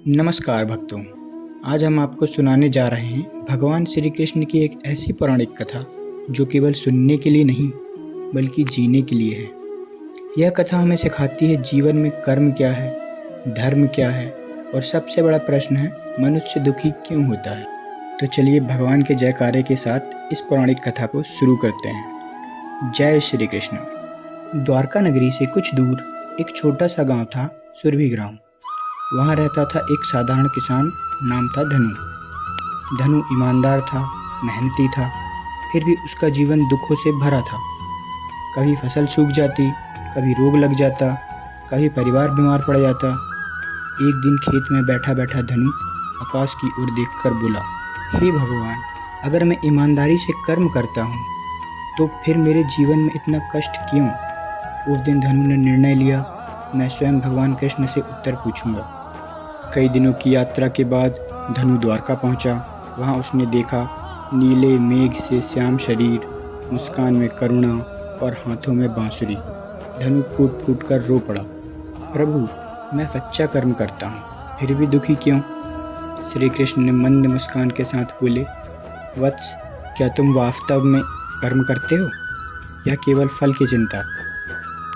नमस्कार भक्तों। आज हम आपको सुनाने जा रहे हैं भगवान श्री कृष्ण की एक ऐसी पौराणिक कथा जो केवल सुनने के लिए नहीं बल्कि जीने के लिए है। यह कथा हमें सिखाती है जीवन में कर्म क्या है, धर्म क्या है और सबसे बड़ा प्रश्न है मनुष्य दुखी क्यों होता है। तो चलिए भगवान के जयकारे के साथ इस पौराणिक कथा को शुरू करते हैं। जय श्री कृष्ण। द्वारका नगरी से कुछ दूर एक छोटा सा गांव था, सुरभि ग्राम। वहाँ रहता था एक साधारण किसान, नाम था धनु। धनु ईमानदार था, मेहनती था, फिर भी उसका जीवन दुखों से भरा था। कभी फसल सूख जाती, कभी रोग लग जाता, कभी परिवार बीमार पड़ जाता। एक दिन खेत में बैठा बैठा धनु आकाश की ओर देखकर बोला, हे भगवान, अगर मैं ईमानदारी से कर्म करता हूँ तो फिर मेरे जीवन में इतना कष्ट क्यों। उस दिन धनु ने निर्णय लिया, मैं स्वयं भगवान कृष्ण से उत्तर पूछूंगा। कई दिनों की यात्रा के बाद धनु द्वारका पहुंचा। वहां उसने देखा नीले मेघ से श्याम शरीर, मुस्कान में करुणा और हाथों में बांसुरी। धनु फूट फूट कर रो पड़ा, प्रभु, मैं सच्चा कर्म करता हूँ, फिर भी दुखी क्यों। श्री कृष्ण ने मंद मुस्कान के साथ बोले, वत्स, क्या तुम वास्तव में कर्म करते हो या केवल फल की चिंता।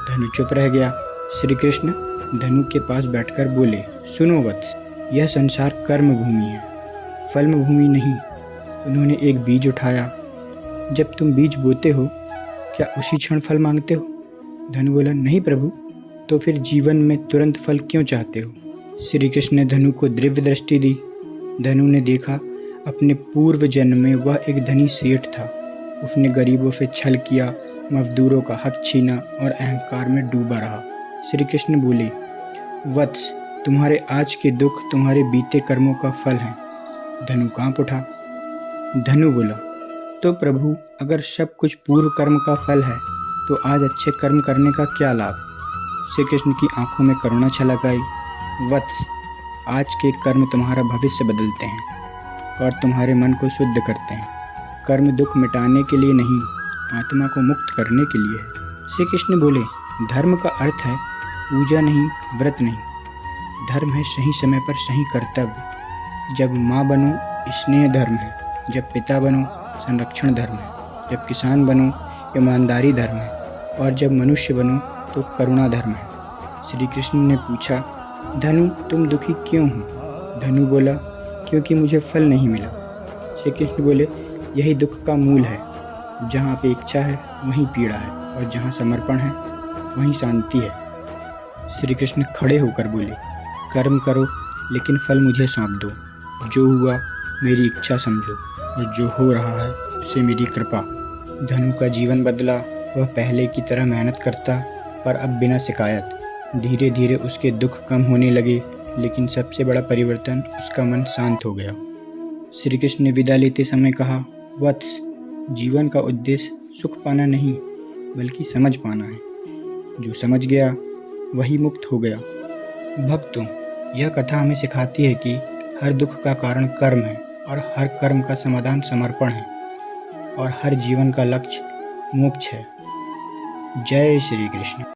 धनु चुप रह गया। श्री कृष्ण धनु के पास बैठकर बोले, सुनो वत्स, यह संसार कर्म भूमि है, फल भूमि नहीं। उन्होंने एक बीज उठाया। जब तुम बीज बोते हो क्या उसी क्षण फल मांगते हो। धनु बोला, नहीं प्रभु, तो फिर जीवन में तुरंत फल क्यों चाहते हो। श्री कृष्ण ने धनु को दिव्य दृष्टि दी। धनु ने देखा अपने पूर्व जन्म में वह एक धनी सेठ था। उसने गरीबों से छल किया, मजदूरों का हक छीना और अहंकार में डूबा रहा। श्री कृष्ण बोले, वत्स, तुम्हारे आज के दुख तुम्हारे बीते कर्मों का फल है। धनु कांप उठा। धनु बोला, तो प्रभु, अगर सब कुछ पूर्व कर्म का फल है तो आज अच्छे कर्म करने का क्या लाभ। श्री कृष्ण की आंखों में करुणा छलक आई। वत्स, आज के कर्म तुम्हारा भविष्य बदलते हैं और तुम्हारे मन को शुद्ध करते हैं। कर्म दुख मिटाने के लिए नहीं, आत्मा को मुक्त करने के लिए है। श्री कृष्ण बोले, धर्म का अर्थ है पूजा नहीं, व्रत नहीं। धर्म है सही समय पर सही कर्तव्य। जब माँ बनो स्नेह धर्म है, जब पिता बनो संरक्षण धर्म है, जब किसान बनो ईमानदारी धर्म है और जब मनुष्य बनो तो करुणा धर्म है। श्री कृष्ण ने पूछा, धनु, तुम दुखी क्यों हो। धनु बोला, क्योंकि मुझे फल नहीं मिला। श्री कृष्ण बोले, यही दुख का मूल है। जहाँ अपेक्षा है वहीं पीड़ा है और जहाँ समर्पण है वहीं शांति है। श्री कृष्ण खड़े होकर बोले, कर्म करो लेकिन फल मुझे सौंप दो। जो हुआ मेरी इच्छा समझो और जो हो रहा है उसे मेरी कृपा। धनु का जीवन बदला। वह पहले की तरह मेहनत करता, पर अब बिना शिकायत। धीरे धीरे उसके दुख कम होने लगे, लेकिन सबसे बड़ा परिवर्तन, उसका मन शांत हो गया। श्री कृष्ण ने विदा लेते समय कहा, वत्स, जीवन का उद्देश्य सुख पाना नहीं बल्कि समझ पाना है। जो समझ गया वही मुक्त हो गया। भक्तों, यह कथा हमें सिखाती है कि हर दुख का कारण कर्म है और हर कर्म का समाधान समर्पण है और हर जीवन का लक्ष्य मोक्ष है। जय श्री कृष्ण।